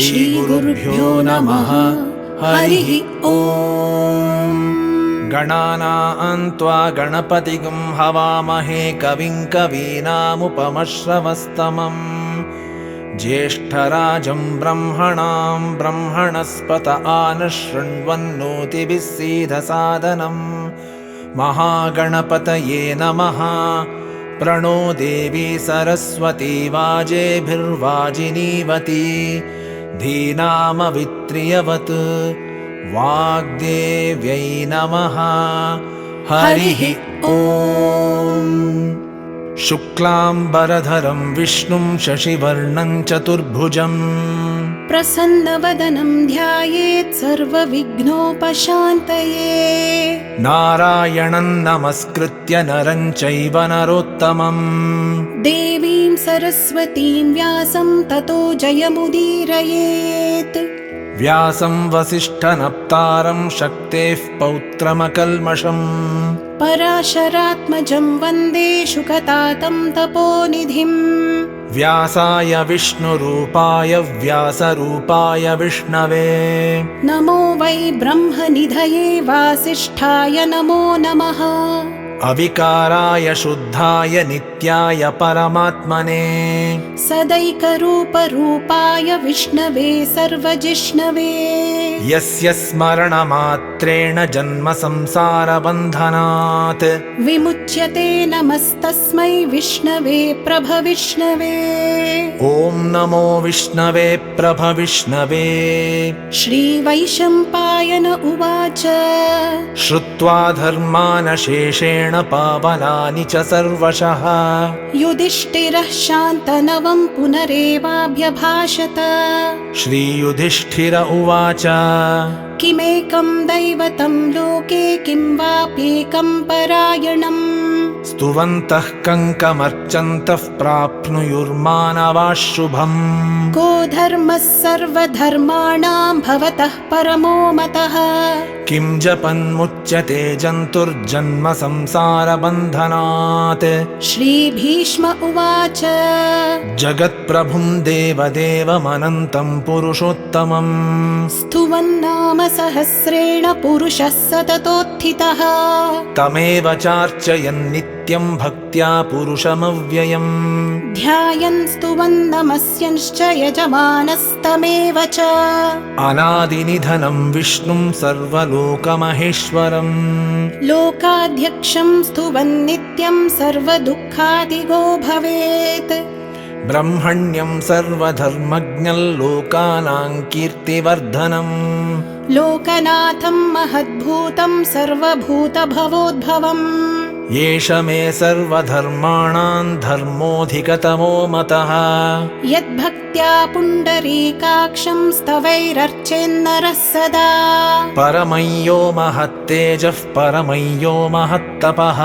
श्रीगुरुभ्यो नमः। हरिः ओम्। गणानां त्वा गणपतिगुं हवामहे कविं कवीनामुपमश्रवस्तमम् ज्येष्ठराजं ब्रह्मणां ब्रह्मणस्पत आनशृण्वन्नोतिभिः सीदसादनम् महागणपतये नमः। प्रणो देवी सरस्वती वाजेभिर्वाजिनीवती धीनामवित्रियवत् वाग्देव्यै नमः। हरिः ओम्। शुक्लाम्बरधरं विष्णुं शशिवर्णं चतुर्भुजम् प्रसन्नवदनं ध्यायेत् सर्वविघ्नोपशान्तये। नारायणं नमस्कृत्य नरं चैव नरोत्तमम् देवीं सरस्वतीं व्यासं ततो जयमुदीरयेत्। व्यासं वसिष्ठनप्तारं शक्तेः पौत्रमकल्मषम् पराशरात्मजं वन्दे शुकतातं तपोनिधिम्। व्यासाय विष्णुरूपाय व्यासरूपाय विष्णवे नमो वै ब्रह्मनिधये वासिष्ठाय नमो नमः। अविकाराय शुद्धाय नित्याय परमात्मने सदैकरूपरूपाय विष्णवे सर्वजिष्णवे। यस्य स्मरणमात्रेण जन्म संसारबन्धनात् विमुच्यते नमस्तस्मै विष्णवे प्रभविष्णवे। ॐ नमो विष्णवे प्रभविष्णवे। श्रीवैशम्पायन उवाच श्रुत्वा धर्मानशेषेण पावनानि च सर्वशः युधिष्ठिरः शान्तनवं पुनरेवाभ्यभाषत। श्रीयुधिष्ठिर उवाच किमेकं दैवतं लोके किं वाप्येकं परायणम्। स्तुवन्तः कङ्कमर्चन्तः प्राप्नुयुर्मानवाः शुभम्। को धर्मः सर्वधर्माणां भवतः परमो मतः। किं जपन्मुच्यते जन्तुर्जन्म संसारबन्धनात्। श्रीभीष्म उवाच जगत्प्रभुं देवदेवमनन्तं पुरुषोत्तमम् स्तुवन्नाम सहस्रेण पुरुषः सततोत्थितः। तमेव चार्चयन् नित्यं भक्त्या पुरुषमव्ययम्। ध्यायन् स्तुवन् नमस्यंश्च यजमानस्तमेव च। अनादिनिधनं विष्णुं सर्वलोकमहेश्वरम् लोकाध्यक्षं स्तुवन् नित्यं सर्वदुःखादिगो भवेत्। ब्रह्मण्यं सर्वधर्मज्ञं लोकानां कीर्तिवर्धनम् लोकनाथं महद्भूतं सर्वभूतभवोद्भवम्। एष मे सर्वधर्माणां धर्मोऽधिकतमो मतः। यद्भक्त्या पुण्डरीकाक्षं स्तवैरर्चेन्नरः सदा। परमय्यो महत्तेजः परमय्यो महत्तपः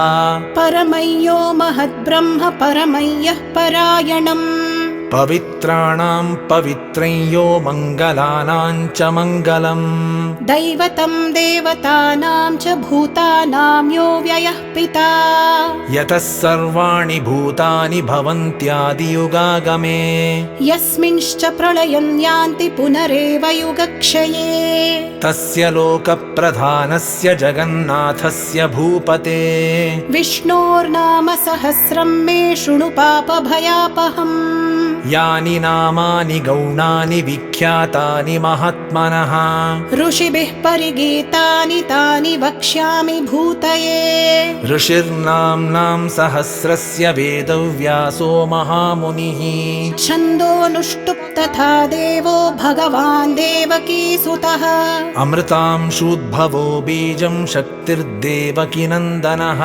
परमय्यो महद्ब्रह्म परमय्यः परायणम्। पवित्राणां पवित्रय्यो मङ्गलानां च मङ्गलम्। दैवतं देवतानां च भूतानां यो व्ययः पिता। यतः सर्वाणि भूतानि भवन्त्यादियुगागमे यस्मिंश्च प्रलयं यान्ति पुनरेव युगक्षये। तस्य लोकप्रधानस्य जगन्नाथस्य भूपते विष्णोर्नाम सहस्रं मे शृणु पापभयापहम्। यानि नामानि गौणानि विख्यातानि महात्मनः ऋषिभिः परिगीतानि तानि वक्ष्यामि भूतये। ऋषिर्नाम्नां सहस्रस्य वेदव्यासो महामुनिः छन्दोनुष्टुप् तथा देवो भगवान् देवकीसुतः। अमृतांशूद्भवो बीजं शक्तिर्देवकीनन्दनः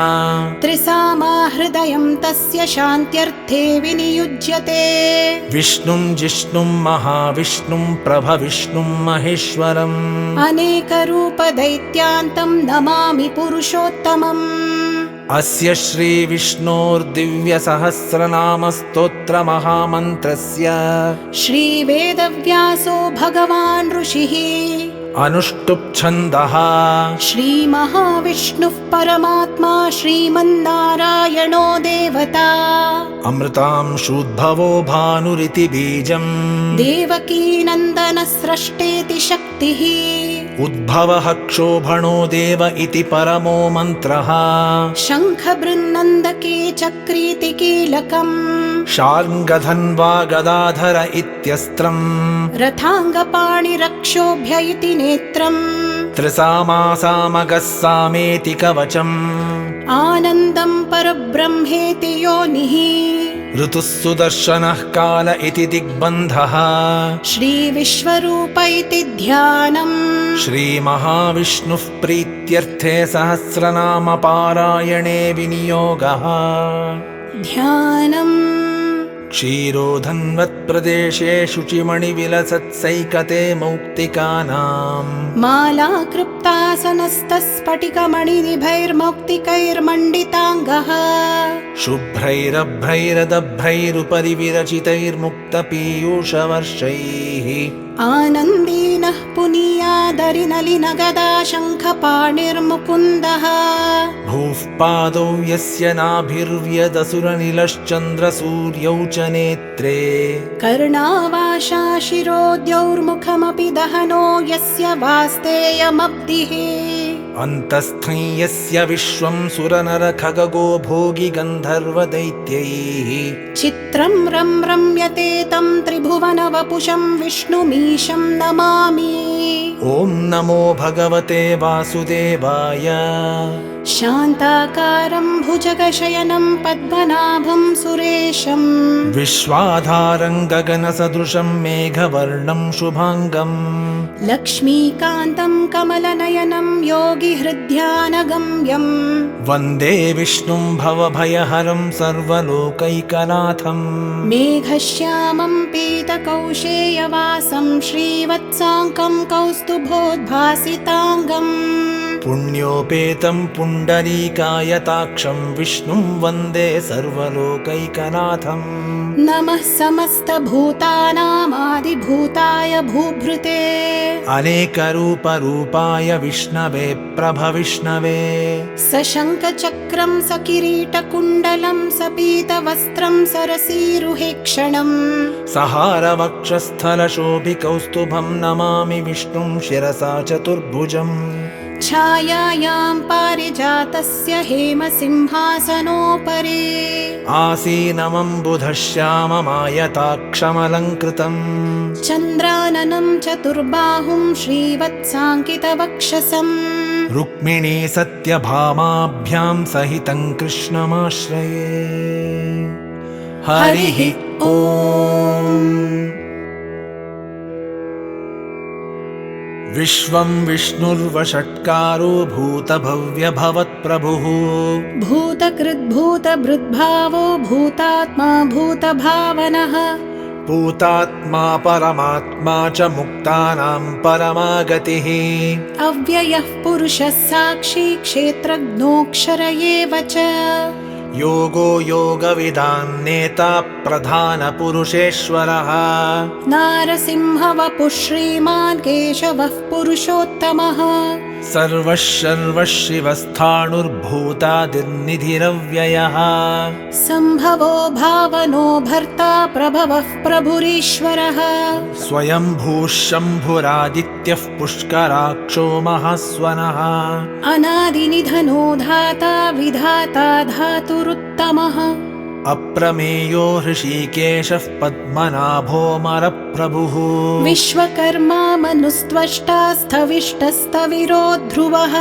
त्रिसामा हृदयं तस्य शान्त्यर्थे विनियुज्यते। विष्णुं जिष्णुं महाविष्णुं प्रभविष्णुं महेश्वरम् अनेकरूपदैत्यान्तं नमामि पुरुषोत्तमम्। अस्य श्रीविष्णोर्दिव्यसहस्रनामस्तोत्रमहामन्त्रस्य श्रीवेदव्यासो भगवान् ऋषिः अनुष्टुप् छन्दः श्रीमहाविष्णुः परमात्मा श्रीमन्नारायणो देवता अमृतांशूद्भवो भानुरिति बीजम् देवकीनन्दनस्रष्टेति शक्तिः उद्भवः क्षोभणो देव इति परमो मन्त्रः शङ्खबृन्नन्दके चक्रीति कीलकम् शार्ङ्गधन्वा गदाधर इत्यस्त्रम् रथाङ्गपाणिरक्षोभ्य इति नेत्रम् त्रिसामासामगः सामेति कवचम् आनन्दम् परब्रह्मेति योनिः ऋतुः सुदर्शनः काल इति दिग्बन्धः श्रीविश्वरूप इति ध्यानम् श्रीमहाविष्णुः प्रीत्यर्थे सहस्रनामपारायणे विनियोगः ध्यानम् क्षीरोधन्वत्प्रदेशे शुचिमणिविलसत्सैकते मौक्तिकानाम् मालाकृप्तासनस्तस्फटिकमणिनिभैर्मौक्तिकैर्मण्डिताङ्गः शुभ्रैरभ्रैरदभ्रैरुपरि विरचितैर्मुक्तपीयूषवर्षैः आनन्दीनः पुनीयादरिनलिनगदा शङ्खपाणिर्मुकुन्दः भूः पादौ यस्य नाभिर्व्यदसुरनिलश्चन्द्रसूर्यौ च नेत्रे कर्णावाशा शिरोद्यौर्मुखमपि दहनो यस्य वास्तेयमब्धिः अन्तस्थं यस्य विश्वं सुरनरखगो भोगि गन्धर्वदैत्यैः चित्रं रम्यते तं त्रिभुवनवपुषं विष्णुमीशं नमामि ॐ नमो भगवते वासुदेवाय शान्ताकारं भुजगशयनं पद्मनाभं सुरेशं विश्वाधारं गगनसदृशं मेघवर्णं शुभाङ्गम् लक्ष्मीकान्तं कमलनयनं योगिहृद्यानगम्यं वन्दे विष्णुं भवभयहरं सर्वलोकैकनाथम् मेघश्यामं पीतकौशेयवासं श्रीवत्साङ्कं कौस्तुभोद्भासिताङ्गम् पुण्योपेतं पुण्डरीकायताक्षं विष्णुं वन्दे सर्वलोकैकनाथम् नमः समस्तभूतानामादिभूताय भूभृते अनेकरूपरूपाय विष्णवे प्रभविष्णवे सशङ्खचक्रं सकिरीटकुण्डलं सपीतवस्त्रं सरसीरुहेक्षणम् सहारवक्षस्थलशोभिकौस्तुभं नमामि विष्णुं शिरसा चतुर्भुजम् छायायां पारिजातस्य हेमसिंहासनोपरि आसीनमम्बुधश्याममायताक्षमलङ्कृतम् चन्द्राननं चतुर्बाहुं श्रीवत्साङ्कितवक्षसम् रुक्मिणी सत्यभामाभ्यां सहितं कृष्णमाश्रये हरिः ॐ विश्वं विष्णुर्वषट्कारो भूतभव्यभवत्प्रभुः भूतकृद्भूतभृद्भावो भूतात्मा भूतभावनः भूतात्मा परमात्मा च मुक्तानां परमागतिः अव्ययः पुरुषः साक्षी क्षेत्रज्ञोऽक्षर एव च योगो योगविदां नेता प्रधानपुरुषेश्वरः नारसिंहवपुः श्रीमान् केशवः पुरुषोत्तमः सर्वः सर्वः शिवस्थाणुर्भूतादिर्निधिरव्ययः सम्भवो भावनो भर्ता प्रभवः प्रभुरीश्वरः स्वयंभूः शम्भुरादित्यः पुष्कराक्षो महास्वनः अनादिनिधनो धाता विधाता धातुरुत्तमः अप्रमेयो हृषीकेशः पद्मनाभोऽमरप्रभुः विश्वकर्मा मनुस्त्वष्टा स्थविष्टस्तविरो ध्रुवः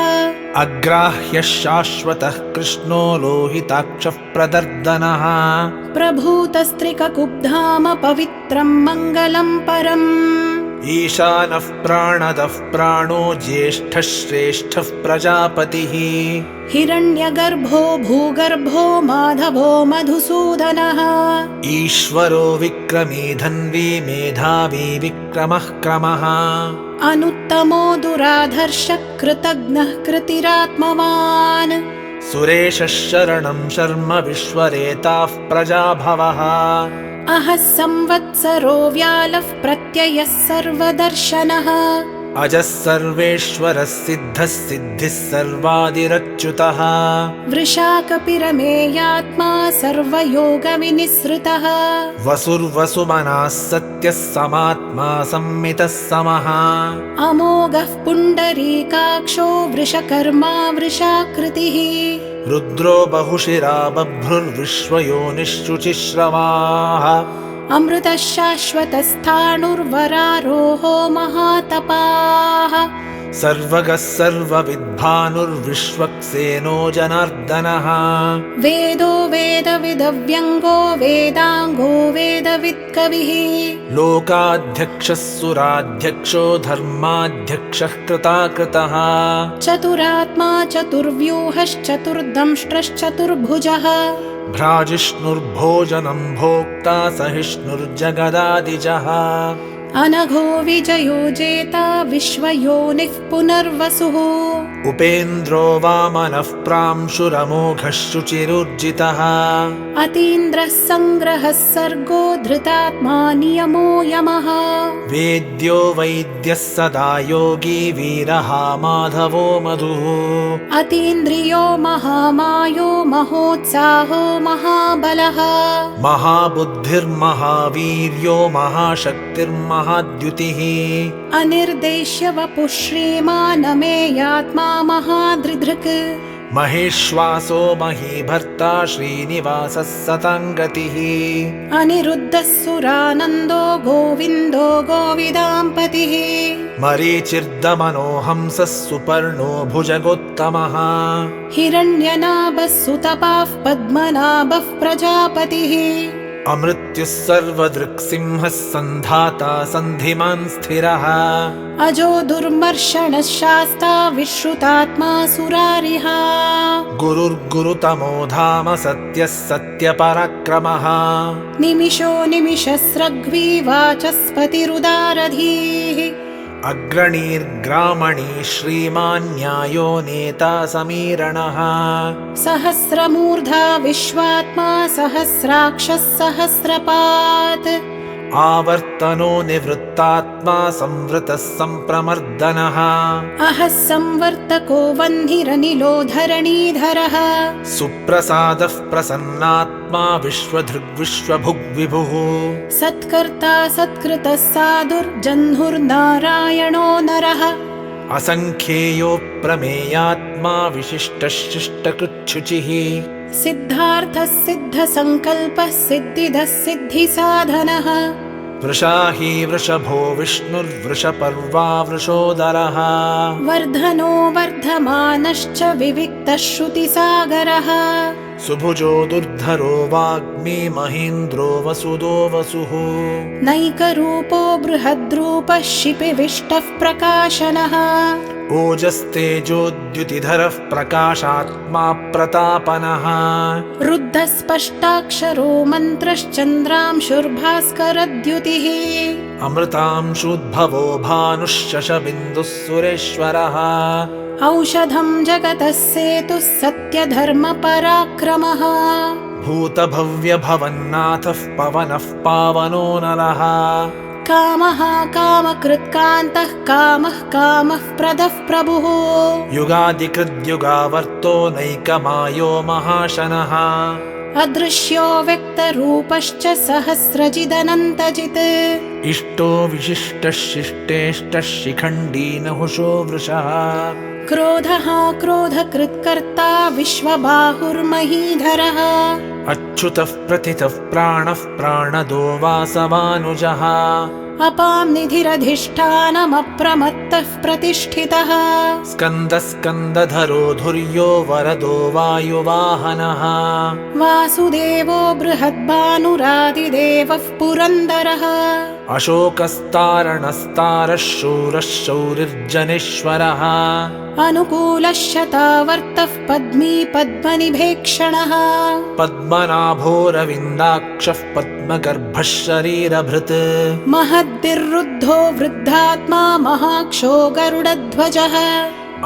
अग्राह्यः शाश्वतः कृष्णो लोहिताक्षः प्रदर्दनः प्रभूतस्त्रिककुब्धाम पवित्रं मङ्गलं परम् ईशानः प्राणदः प्राणो ज्येष्ठः श्रेष्ठः प्रजापतिः हिरण्यगर्भो भूगर्भो माधवो मधुसूदनः ईश्वरो विक्रमी धन्वी मेधावी विक्रमः क्रमः अनुत्तमो दुराधर्षः कृतघ्नः कृतिरात्मवान् सुरेशः शरणं शर्म विश्वरेताः प्रजाभवः अहः संवत्सरो व्यालः प्रत्ययः सर्वदर्शनः अजः सर्वेश्वरः सिद्धः सिद्धिः सर्वादिरच्युतः वृषाकपिरमेयात्मा सर्वयोगविनिसृतः वसुर्वसुमनः सत्यः समात्मा संमितः समः अमोघः पुण्डरीकाक्षो वृषकर्मा वृषाकृतिः रुद्रो बहुशिरा बभ्रुर्विश्वयोनिश्रुचिश्रवाः अमृतः शाश्वतस्थाणुर्वरारोहो महातपाः सर्वगः सर्वविद्भानुर्विश्वक्सेनो जनार्दनः वेदो वेदविदव्यङ्गो वेदाङ्गो वेदवित्कविः लोकाध्यक्षः सुराध्यक्षो धर्माध्यक्षः कृताकृतः चतुरात्मा चतुर्व्यूहश्चतुर्दंष्ट्रश्चतुर्भुजः भ्राजिष्णुर्भोजनं भोक्ता सहिष्णुर्जगदादिजः अनघो विजयो जेता विश्वयोनिः पुनर्वसुः उपेन्द्रो वामनः प्रांशुरमोघः शुचिरुर्जितः अतीन्द्रः सङ्ग्रहः सर्गो धृतात्मा नियमो यमः वेद्यो वैद्यः सदा योगी वीरः माधवो मधुः अतीन्द्रियो महामायो महोत्साहो महाबलः महाबुद्धिर्महावीर्यो महाशक्तिर्महाद्युतिः अनिर्देश्य वपुः श्रीमानमेयात्मा महादृधृक् महेश्वासो महीभर्ता श्रीनिवासः सताङ्गतिः अनिरुद्धः सुरानन्दो गोविन्दो गोविदाम्पतिः मरीचिर्दमनो हंसः सुपर्णो भुजगोत्तमः हिरण्यनाभः सुतपाः पद्मनाभः प्रजापतिः अमृत्युः सर्वदृक्सिंहः सन्धाता सन्धिमान् स्थिरः अजो दुर्मर्षणः शास्ता विश्रुतात्मा सुरारिः गुरुर्गुरुतमो धाम सत्यः सत्यपराक्रमः निमिषो निमिषस्रग्वी वाचस्पतिरुदारधीः अग्रणीर्ग्रामणी श्रीमान् न्यायो नेता समीरणः सहस्रमूर्धा विश्वात्मा सहस्राक्षः सहस्रपात् आवर्तनो निवृत्तात्मा संवृतः सम्प्रमर्दनः अहः संवर्तको वह्निरनिलो धरणीधरः सुप्रसादः प्रसन्नात्मा विश्वधृग्विश्वभुग्विभुः सत्कर्ता सत्कृतः साधुर्जह्नुर्नारायणो नरः असङ्ख्येयो प्रमेयात्मा विशिष्टः शिष्टकृच्छुचिः सिद्धार्थः सिद्धसङ्कल्पः सिद्धिदः सिद्धिसाधनः वृषाही वृषभो विष्णुर्वृषपर्वा वृषोदरः वर्धनो वर्धमानश्च विविक्तः श्रुतिसागरः सुभुजो दुर्धरो वाग्मी महीन्द्रो वसुदो वसुः नैकरूपो बृहद्रूपः शिपिविष्टः प्रकाशनः ओजस्तेजोद्युतिधरः प्रकाशात्मा प्रतापनः रुद्धः स्पष्टाक्षरो मन्त्रश्चन्द्रांशुर्भास्करद्युतिः अमृतांशुद्भवो भानुः शशबिन्दुः सुरेश्वरः औषधं जगतः सेतुः सत्यधर्मपराक्रमः भूतभव्यभवन्नाथः पवनः पावनो नरः कामः कामकृत्कान्तः कामः कामः प्रदः प्रभुः युगादिकृद्युगावर्तो नैकमायो महाशनः अदृश्यो व्यक्तरूपश्च सहस्रजिदनन्तजित् इष्टो विशिष्टः शिष्टेष्टः शिखण्डी नहुषो वृषः क्रोधः क्रोधकृत्कर्ता विश्वबाहुर्महीधरः अच्युतः प्रतितः प्राणः प्राणदो वासवानुजः अपां निधिरधिष्ठानमप्रमत्तः प्रतिष्ठितः स्कन्दस्कन्दधरो धुर्यो वरदो वायुवाहनः वासुदेवो बृहद्भानुरादिदेवः पुरन्दरः अशोकस्तारणस्तारः शूरः शौरिर्जनेश्वरः अनुकूलः शतावर्तः पद्मी पद्मनिभेक्षणः पद्मनाभोरविन्दाक्षः पद्मगर्भः शरीरभृत् महद्भिर्रुद्धो वृद्धात्मा महाक्षो गरुडध्वजः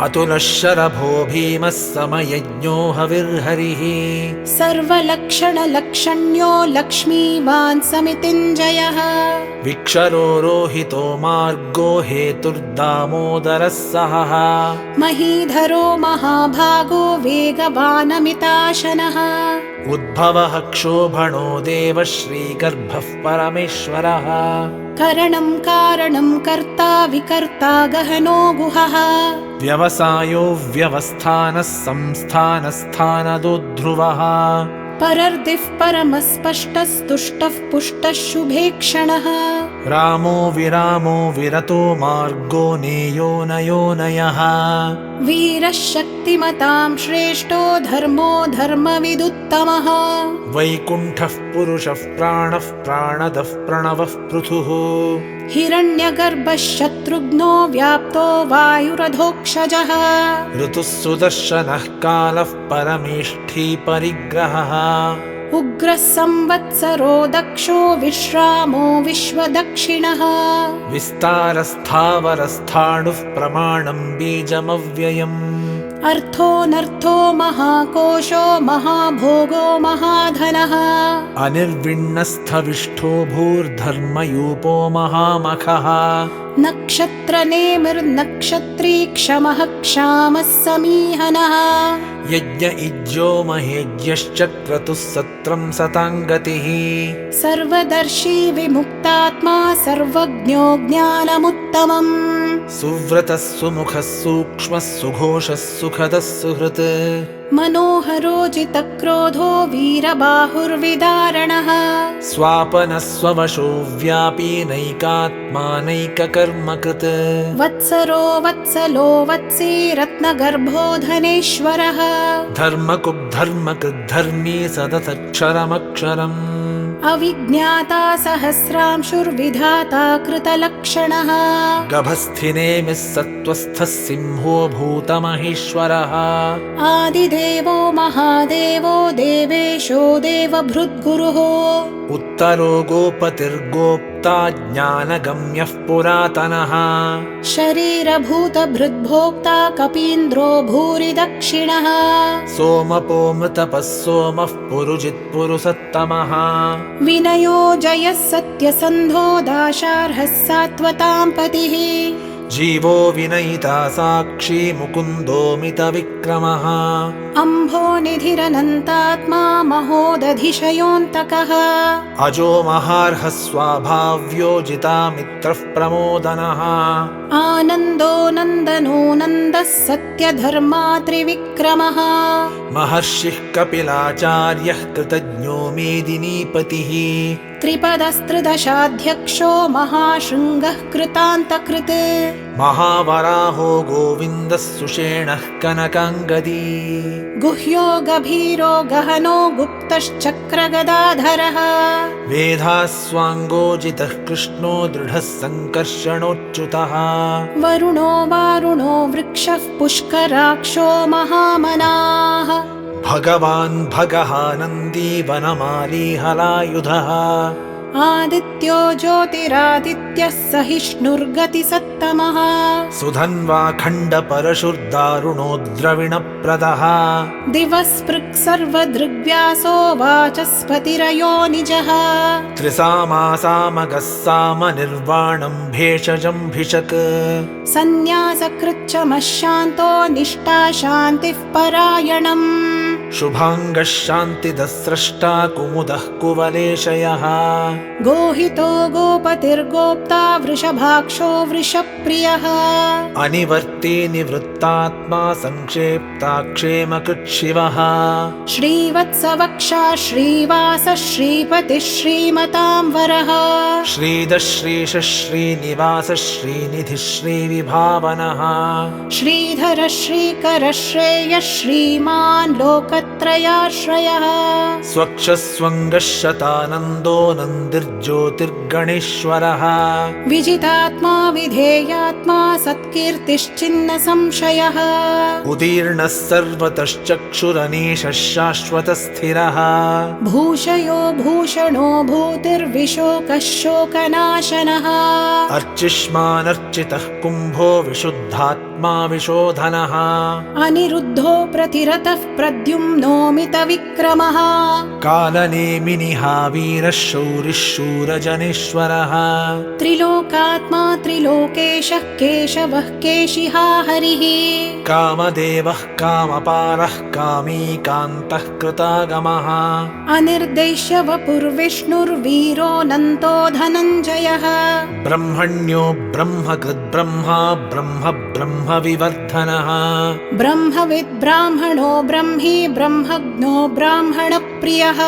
अतुलशरभो भीमः समयज्ञो हविर्हरिः सर्वलक्षणलक्षण्यो लक्ष्मीवान् समितिञ्जयः विक्षरो रोहितो मार्गो हेतुर्दामोदरः सहः महीधरो महाभागो वेगवानमिताशनः उद्भवः क्षोभणो देवः श्रीगर्भः परमेश्वरः करणं कारणं कर्ता विकर्ता गहनो गुहः व्यवसायो व्यवस्थानः संस्थानस्थानदो ध्रुवः परर्दिः परमस्पष्टस्तुष्टः पुष्टः शुभेक्षणः रामो विरामो विरतो मार्गो नेयो नयोनयः वीरः शक्तिमतां श्रेष्ठो धर्मो धर्मविदुत्तमः वैकुण्ठः पुरुषः प्राणः प्राणदः प्रणवः पृथुः हिरण्यगर्भः शत्रुघ्नो व्याप्तो वायुरधोक्षजः ऋतुः सुदर्शनः कालः परमेष्ठी परिग्रहः उग्रः संवत्सरो दक्षो विश्रामो विश्वदक्षिणः विस्तारस्थावरस्थाणुः प्रमाणं बीजमव्ययम् अर्थोऽनर्थो महाकोशो महाभोगो महाधनः अनिर्विण्णस्थविष्ठो भूर्धर्मयूपो महामखः नक्षत्रनेमिर्नक्षत्री क्षमः क्षामः समीहनः यज्ञ इज्यो महेज्यश्च क्रतुः सत्रं सताङ्गतिः सर्वदर्शी विमुक्तात्मा सर्वज्ञो ज्ञानमुत्तमम् सुव्रतः सुमुखः सूक्ष्मः सुघोषः सुखदः सुहृत् मनोहरोजितक्रोधो वीरबाहुर्विदारणः स्वापनः स्ववशो व्यापी नैकात्मानैककर्मकृत् वत्सरो वत्सलो वत्सी रत्नगर्भो धनेश्वरः धर्मकुद्धर्मकृद्धर्मी सदतक्षरमक्षरम् अविज्ञाता सहस्रांशुर्विधाता कृतलक्षणः गभस्थिनेमिः सत्त्वस्थः सिंहो भूतमहेश्वरः आदिदेवो महादेवो देवेशो देवभृद्गुरुः उत्तरो गोपतिर्गोप्ता ज्ञानगम्यः पुरातनः शरीरभूतभृद्भोक्ता कपीन्द्रो भूरि दक्षिणः सोमपो मृतपः सोमः पुरुजित्पुरुषत्तमः विनयो जयः सत्यसन्धो दाशार्हः सात्वतां पतिः जीवो विनयिता साक्षी मुकुन्दो मितविक्रमः अम्भो निधिरनन्तात्मा महोदधिशयोऽन्तकः अजो महार्हः स्वाभाव्यो जितामित्रः प्रमोदनः आनन्दो नन्दनो नन्दः सत्यधर्मा त्रिविक्रमः महर्षिः कपिलाचार्यः कृतज्ञो मेदिनीपतिः त्रिपदस्त्रिदशाध्यक्षो महाशृङ्गः कृतान्तकृत् महावराहो गोविन्दः सुषेणः कनकाङ्गदी गुह्यो गभीरो गहनो गुप्तश्चक्रगदाधरः वेधास्वाङ्गोजितः कृष्णो दृढः सङ्कर्षणोच्युतः वरुणो वारुणो वृक्षः पुष्कराक्षो महामनाः भगवान् भगः नन्दी वनमाली हलायुधः आदित्यो ज्योतिरादित्यः सहिष्णुर्गतिसत्तमः सुधन्वा खण्डपरशुर्दारुणो द्रविणप्रदः दिवस्पृक् सर्वदृग्व्यासो वाचस्पतिरयो निजः त्रिसामासामगः सामनिर्वाणं भेषजं भिषक् सन्न्यासकृच्छमः शान्तो निष्ठा शान्तिः परायणम् शुभाङ्गः शान्तिदः स्रष्टा कुमुदः कुवलेशयः गोहितो गोपतिर्गोप्ता वृषभाक्षो वृषप्रियः अनिवर्ती निवृत्तात्मा संक्षेप्ता क्षेमकृच्छिवः श्रीवत्सवक्षा श्रीवासः श्रीपतिः श्रीमतां वरः श्रीदः श्रीशः श्रीनिवासः श्रीनिधिः श्रीविभावनः श्रीधर श्रीकर श्रेयः श्रीमान् लोक तापत्रयाश्रयः स्वक्षस्वङ्गशतानन्दो नन्दिर्ज्योतिर्गणेश्वरः विजितात्मा विधेयात्मा सत्कीर्तिश्चिन्न संशयः उदीर्णः सर्वतश्चक्षुरनीशः शाश्वतस्थिरः भूषयो भूषणो भूतिर्विशोकः शोकनाशनः अर्चिष्मानर्चितः कुम्भो विशुद्धात्मा विशोधनः अनिरुद्धो प्रतिरतः प्रद्युम्नोमितविक्रमः कालनेमिनिः वीरः शौरिः शूरजनेश्वरः त्रिलोकात्मा त्रिलोकेशः केशवः केशिहा हरिः कामदेवः कामपारः कामीकान्तः कृतागमः अनिर्देश्य वपुर्विष्णुर्वीरोऽनन्तो धनञ्जयः ब्रह्मण्यो ब्रह्मकृद्ब्रह्मा ब्रह्म ब्रह्मविवर्धनः ब्रह्मविद् ब्राह्मणो ब्रह्मी ब्रह्मज्ञो ब्राह्मणप्रियः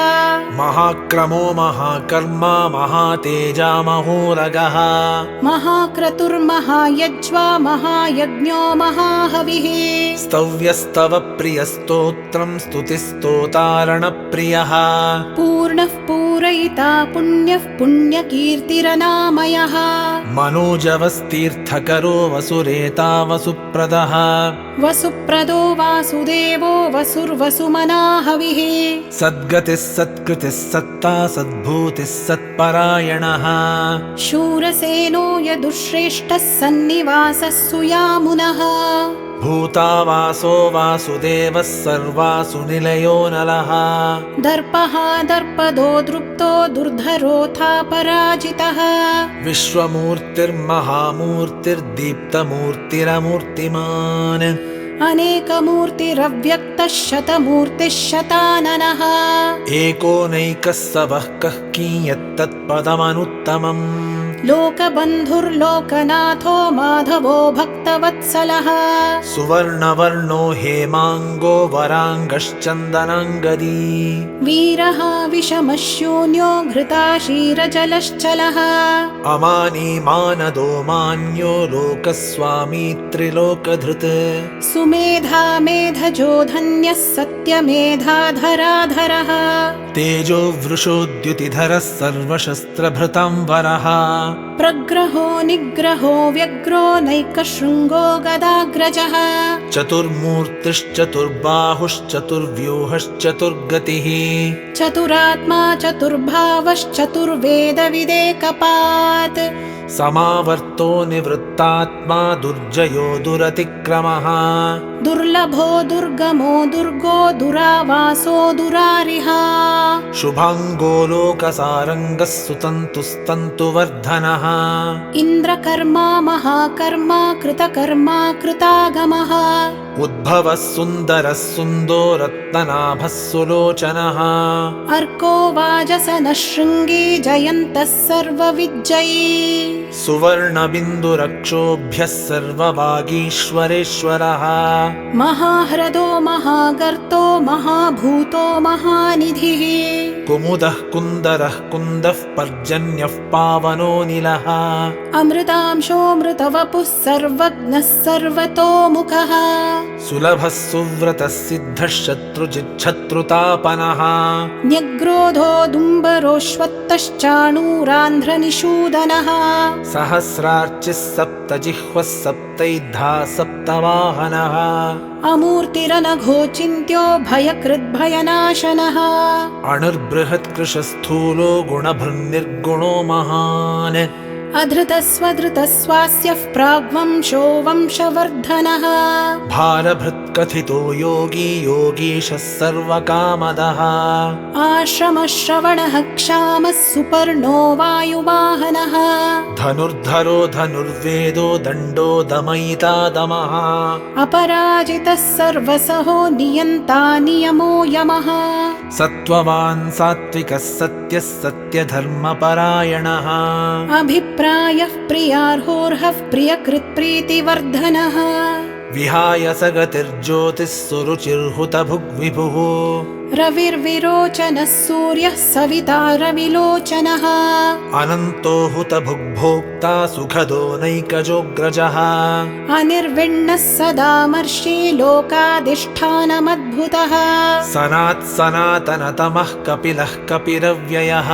महाक्रमो महाकर्मा महातेजा महोरगः महाक्रतुर्महायज्वा महायज्ञो महाहविः स्तव्यस्तव प्रियस्तोत्रं स्तुतिस्तोतारणप्रियः पूर्णः पूरयिता पुण्यः पुण्यकीर्तिरनामयः मनोजवस्तीर्थकरो वसुरेता वसुप्रदः वसुप्रदो वासुदेवो वसुर्वसुमनाहविः सद्गतिः सत्कृतिः सत्ता सद्भूतिः सत्परायणः शूरसेनो यदुश्रेष्ठः सन्निवासः सुयामुनः भूतावासो वासुदेवः सर्वासु निलयो नलः दर्पः दर्पदो दृप्तो दुर्धरोऽथा पराजितः विश्वमूर्तिर्महामूर्तिर्दीप्तमूर्तिरमूर्तिमान् अनेकमूर्तिरव्यक्तः शतमूर्तिः शताननः एकोनैकः सवः कः कियत्तत्पदमनुत्तमम् लोकबन्धुर्लोकनाथो माधवो भक्तवत्सलः सुवर्णवर्णो हेमाङ्गो वराङ्गश्चन्दनाङ्गदी वीरः विषमशून्यो घृताशीरजलश्चलः अमानी मानदो मान्यो लोकस्वामी त्रिलोकधृत् सुमेधा मेधजो धन्यः सत्यमेधाधराधरः तेजो वृषोद्युतिधरः सर्वशस्त्रभृताम्बरः प्रग्रहो निग्रहो व्यग्रो नैकशृङ्गो गदाग्रजः चतुर्मूर्तिश्चतुर्बाहुश्चतुर्व्यूहश्चतुर्गतिः चतुरात्मा चतुर्भावश्चतुर्वेदविदेकपात् समावर्तो निवृत्तात्मा दुर्जयो दुरतिक्रमः दुर्लभो दुर्गमो दुर्गो दुरावासो दुरारिः शुभाङ्गो लोकसारङ्गः सुतन्तुस्तन्तुवर्धनः इन्द्रकर्मा महाकर्मा कृतकर्मा कृतागमः उद्भवः सुन्दरः सुन्दो रत्ननाभः सुलोचनः अर्को वाजसनः शृङ्गी जयन्तः सर्वविज्जयी सुवर्णबिन्दुरक्षोभ्यः सर्ववागीश्वरेश्वरः महाह्रदो महागर्तो महाभूतो महानिधिः कुमुदः कुन्दरः कुन्दः पर्जन्यः पावनोऽनिलः अमृतांशोऽमृतवपुः सर्वज्ञः सर्वतोमुखः सुलभः सुव्रतः सिद्धः शत्रुजिच्छत्रुतापनः न्यग्रोधो दुम्बरोऽश्वत्थश्चाणूरान्ध्रनिषूदनः सहस्रार्चिः सप्तजिह्वः सप्तैधा सप्तवाहनः अमूर्तिरनघोचिन्त्यो भयकृद्भयनाशनः अणुर्बृहत्कृशस्थूलो गुणभृन्निर्गुणो महान् अधृतस्वधृतस्वास्यः प्राग्वंशो वंशवर्धनः भारभृत्कथितो योगी योगीशः सर्वकामदः आश्रमश्रवणः क्षामः सुपर्णो वायुवाहनः धनुर्धरो धनुर्वेदो दण्डो दमयिता दमः अपराजितः सर्वसहो नियन्ता नियमो यमः सत्त्ववान् सात्विकः सत्यः सत्यधर्मपरायणः अभिप्रायः प्रियार्होर्हः प्रियकृत्प्रीतिवर्धनः विहाय सगतिर्ज्योतिः सुरुचिर्हुतभुग्विभुः रविर्विरोचनः सूर्यः सविता रविलोचनः अनन्तो हुतभुग्भोक्ता सुखदो नैकजोऽग्रजः अनिर्विण्णः सदामर्षि लोकाधिष्ठानमद्भुतः सनातनतमः कपिलः कपिरव्ययः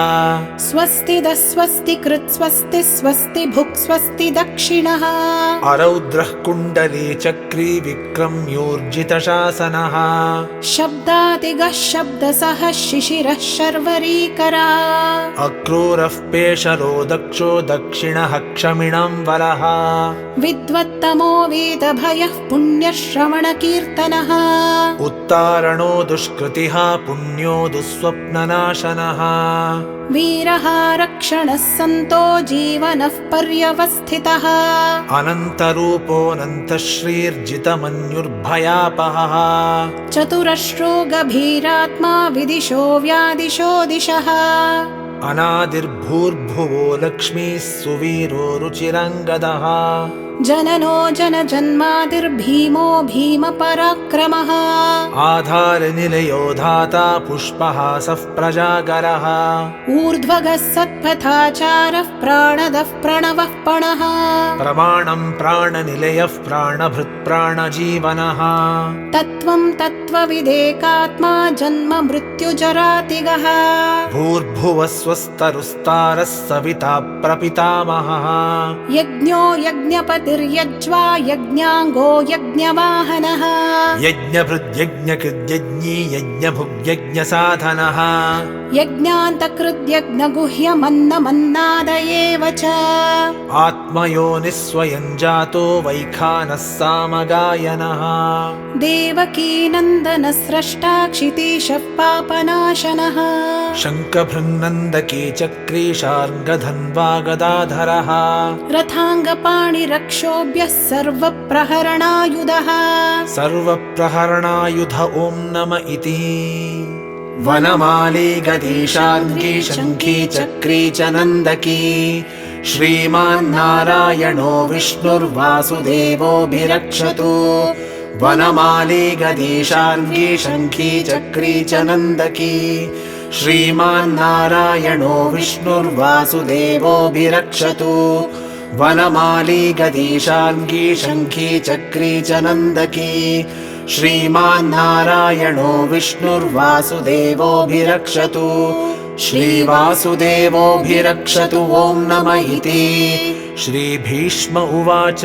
स्वस्तिदः स्वस्ति कृत् स्वस्ति स्वस्ति भुक् स्वस्ति दक्षिणः अरौद्रः कुण्डली चक्री विक्रम्योर्जितशासनः शब्दातिगः शब्दसः शिशिरः शर्वरीकरा अक्रूरः पेशरो दक्षो दक्षिणः क्षमिणाम्बरः विद्वत्तमो वेदभयः पुण्यश्रवणकीर्तनः उत्तारणो दुष्कृतिः पुण्यो दुःस्वप्ननाशनः वीरः रक्षणः सन्तो जीवनः पर्यवस्थितः अनन्तरूपोऽनन्तश्रीर्जितमन्युर्भयापहः चतुरश्रो गभीरात्मा विदिशो व्यादिशो दिशः अनादिर्भूर्भुवो लक्ष्मीः सुवीरो रुचिरङ्गदः जननो जनजन्मादिर्भीमो भीमपराक्रमः आधारनिलयो धाता पुष्पहासः प्रजागरः ऊर्ध्वगः सत्पथाचारः प्राणदः प्रणवः पणः प्रमाणं प्राणनिलयः प्राणभृत् प्राणजीवनः तत्त्वं तत्त्वविदेकात्मा जन्म मृत्युजरातिगः भूर्भुवः स्वस्तरुस्तारः सविता प्रपितामहः यज्ञो यज्ञपतिर्यज्वा यज्ञाङ्गो यज्ञवाहनः यज्ञभृद्यज्ञकृद्यज्ञी यज्ञभुग्यज्ञसाधनः यज्ञान्तकृद्यज्ञगुह्यमन्नमन्नादयेव च आत्मयोनिः स्वयं जातो वैखानः सामगायनः देवकीनन्दनः स्रष्टा क्षितीशः पापनाशनः शङ्खभृङ्नन्दकी चक्रीशार्ङ्गधन्वा गदाधरः रथाङ्गपाणिरक्षोभ्यः सर्वप्रहरणायुधः सर्वप्रहरणायुध ॐ नम इति वनमाली गदीशार्ङ्गी शङ्खी चक्री च नन्दकी श्रीमान्नारायणो विष्णुर्वासुदेवोऽभिरक्षतु वनमाली गदीशार्ङ्गी शङ्खी चक्री च नन्दकी श्रीमान्नारायणो विष्णुर्वासुदेवोऽभिरक्षतु वनमाली गदीशार्ङ्गी शङ्खी चक्री च नन्दकी श्रीमान्नारायणो विष्णुर्वासुदेवोऽभिरक्षतु श्रीवासुदेवोऽभिरक्षतु ॐ नम इति श्रीभीष्म उवाच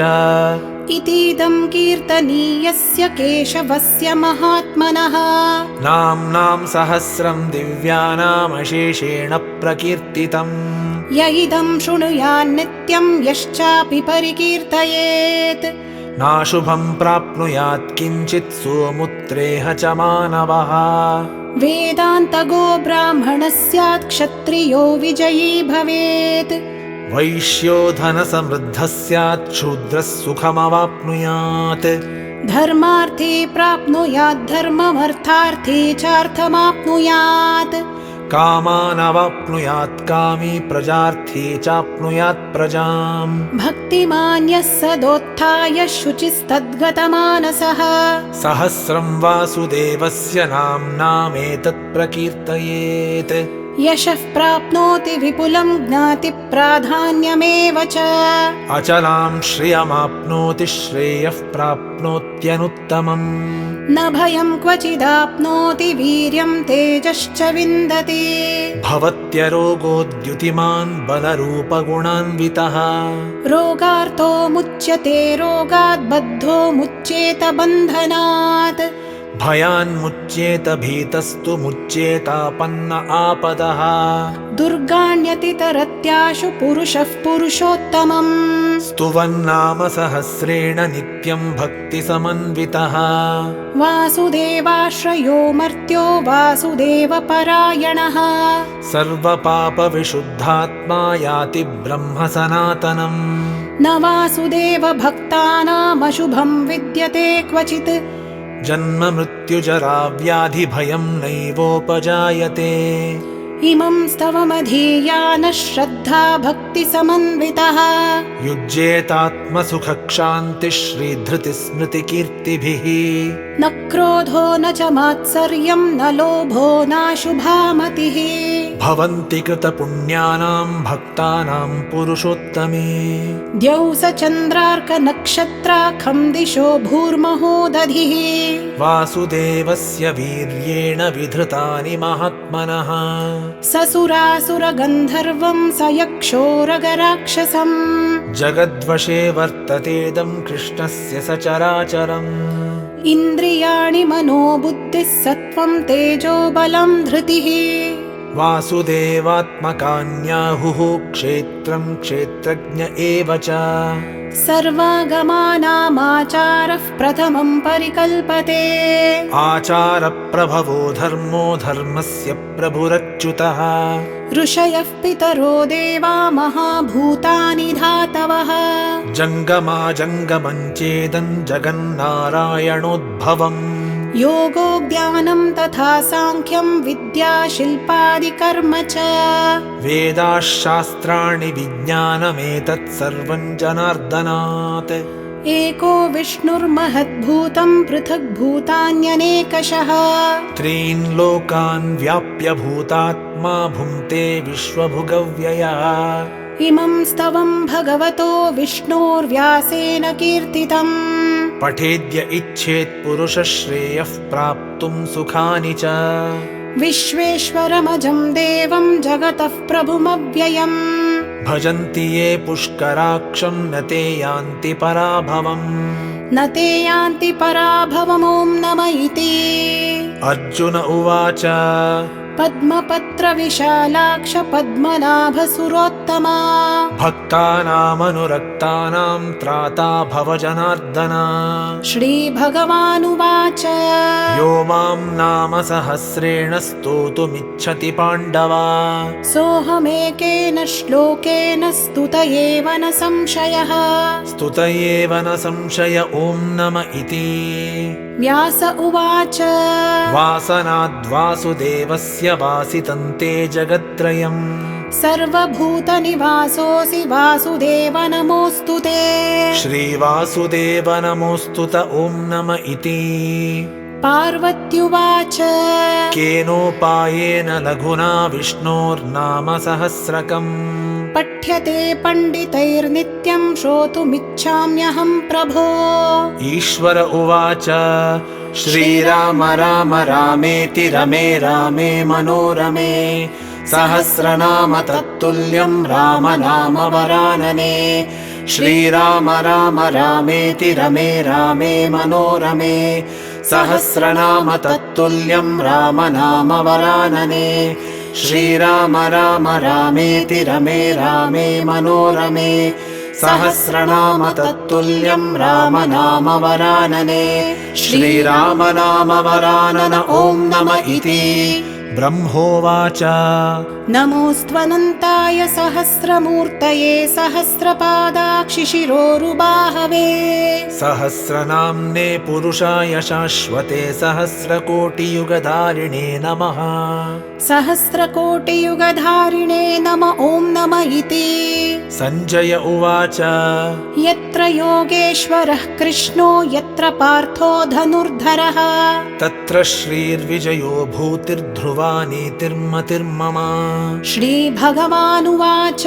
इतीदं कीर्तनीयस्य केशवस्य महात्मनः नाम्नां सहस्रं दिव्यानामशेषेण प्रकीर्तितम् य इदं शृणुयान्नित्यं यश्चापि परिकीर्तयेत् नाशुभं प्राप्नुयात् किञ्चित् सोमुत्रेह च मानवः वेदान्तगो ब्राह्मणः स्यात् क्षत्रियो विजयी भवेत् वैश्यो धनसमृद्धः स्यात् शूद्रः सुखमवाप्नुयात् धर्मार्थी प्राप्नुयात् धर्ममर्थार्थी चार्थमाप्नुयात् कामानवाप्नुयात् कामी प्रजार्थी चाप्नुयात् प्रजाम् भक्तिमान्यः सदोत्थाय शुचिस्तद्गतमानसः सहस्रं वासुदेवस्य नाम्नामेतत् प्रकीर्तयेत् यशः प्राप्नोति विपुलं ज्ञातिप्राधान्यमेव च अचलां श्रियमाप्नोति श्रेयः प्राप्नोत्यनुत्तमम् न भयं क्वचिदाप्नोति वीर्यं तेजश्च विन्दति भवत्यरोगोद्युतिमान् बलरूपगुणान्वितः रोगार्थो मुच्यते रोगात् बद्धो मुच्येत बन्धनात् भयान्मुच्येत भीतस्तु मुच्येतापन्न आपदः दुर्गाण्यतितरत्याशु पुरुषः पुरुषोत्तमम् स्तुवन्नाम सहस्रेण नित्यं भक्तिसमन्वितः वासुदेवाश्रयो मर्त्यो वासुदेवपरायणः सर्वपापविशुद्धात्मा याति ब्रह्म सनातनम् न वासुदेव भक्तानामशुभं विद्यते क्वचित् जन्म मृत्युजरा व्याधि भयं नैवोपजायते इमं स्तवमधीयानः श्रद्धा श्रद्धा भक्तिसमन्वितः युज्येतात्मसुखक्षान्तिः श्रीधृतिस्मृतिकीर्तिभिः न क्रोधो न च मात्सर्यं न लोभो नाशुभा मतिः भवन्ति कृतपुण्यानां भक्तानां पुरुषोत्तमे द्यौस चन्द्रार्कनक्षत्राखं दिशो भूर्महो दधिः वासुदेवस्य वीर्येण विधृतानि महात्मनः ससुरासुरगन्धर्वं स यक्षोरगराक्षसम् जगद्वशे वर्ततेदं कृष्णस्य सचराचरम् इन्द्रियाणि मनोबुद्धिः सत्त्वं तेजो बलं धृतिः वासुदेवात्मकान्याहुः क्षेत्रं क्षेत्रज्ञ एव च सर्वागमानामाचारः प्रथमं परिकल्पते आचारप्रभवो धर्मो धर्मस्य प्रभुरच्युतः ऋषयः पितरो देवा महाभूतानि धातवः जङ्गमाजङ्गमञ्चेदं जगन्नारायणोद्भवम् योगो ज्ञानं तथा साङ्ख्यं विद्या शिल्पादिकर्म च वेदाः शास्त्राणि विज्ञानमेतत् सर्वं जनार्दनात् एको विष्णुर्महद्भूतं पृथग्भूतान्यनेकशः त्रीन् लोकान् व्याप्य भूतात्मा भुङ्क्ते विश्वभुगव्ययः इमं स्तवं भगवतो विष्णोर्व्यासेन कीर्तितम् पठेद्य इच्छेत् पुरुषः श्रेयः प्राप्तुं सुखानि च विश्वेश्वरमजं देवं जगतः प्रभुमव्ययम् भजन्ति ये पुष्कराक्षं न ते यान्ति पराभवम् न ते यान्ति पराभवमों नम इति अर्जुन उवाच पद्मपत्रविशालाक्ष पद्मनाभसुरोत्तमा भक्तानामनुरक्तानां त्राता भव जनार्दन श्रीभगवानुवाच यो मां नाम सहस्रेण स्तोतुमिच्छति पाण्डवा सोऽहमेकेन श्लोकेन स्तुत एव न संशयः स्तुत एव न संशय ॐ नम इति व्यास उवाच वासनाद्वासुदेवस्य वासितन्ते जगत्त्रयम् सर्वभूतनिवासोऽसि वासुदेव नमोऽस्तु ते श्रीवासुदेव नमोऽस्तुत ॐ नम इति पार्वत्युवाच केनोपायेन लघुना विष्णोर्नाम सहस्रकम् पठ्यते पण्डितैर्नित्यं श्रोतुमिच्छाम्यहं प्रभो ईश्वर उवाच श्रीराम राम रामेति रमे रामे मनोरमे सहस्रनाम तत्तुल्यं राम नाम वरानने श्रीराम राम रामेति रमे रामे मनोरमे सहस्रनाम तत्तुल्यं राम नाम वरानने श्रीराम राम रामेति रमे रामे मनोरमे सहस्रनाम तत्तुल्यं राम नाम वरानने श्रीराम नाम वरानन ॐ नम इति ब्रह्मोवाच नमोऽस्त्वनन्ताय सहस्रमूर्तये सहस्रपादाक्षिशिरोरुबाहवे सहस्रनाम्ने पुरुषाय शाश्वते सहस्रकोटियुगधारिणे नमः सहस्रकोटियुगधारिणे नम ॐ नम इति सञ्जय उवाच यत्र योगेश्वरः कृष्णो यत्र पार्थो धनुर्धरः तत्र श्रीर्विजयो भूतिर्ध्रुवा नीतिर्मतिर्मम श्रीभगवानुवाच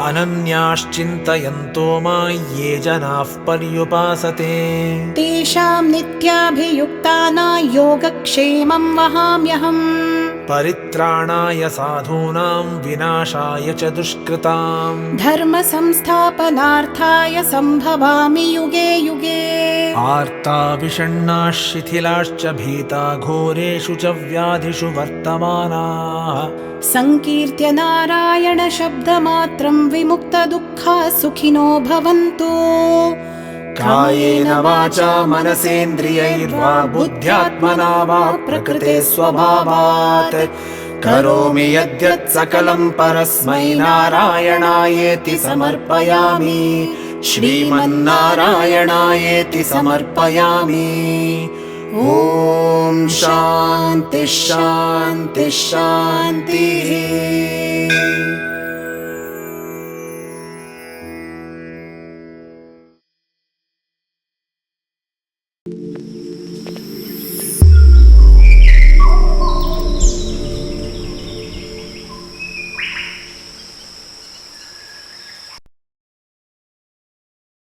अनन्याश्चिन्तयन्तो मां ये जनाः पर्युपासते तेषां नित्याभियुक्तानां योगक्षेमं वहाम्यहम् परित्राणाय साधूनां विनाशाय च दुष्कृताम् धर्मसंस्थापनार्थाय सम्भवामि युगे युगे आर्ता विषण्णाः शिथिलाश्च भीता घोरेषु च व्याधिषु वर्तमानाः संकीर्त्य नारायण शब्दमात्रं विमुक्तदुःखाः सुखिनो भवन्तु कायेन वाचा मनसेन्द्रियैर्वा बुद्ध्यात्मना वा प्रकृते स्वभावात् करोमि यद्यत् सकलं परस्मै नारायणायेति समर्पयामि श्रीमन्नारायणायेति समर्पयामि ॐ शान्ति शान्ति शान्तिः।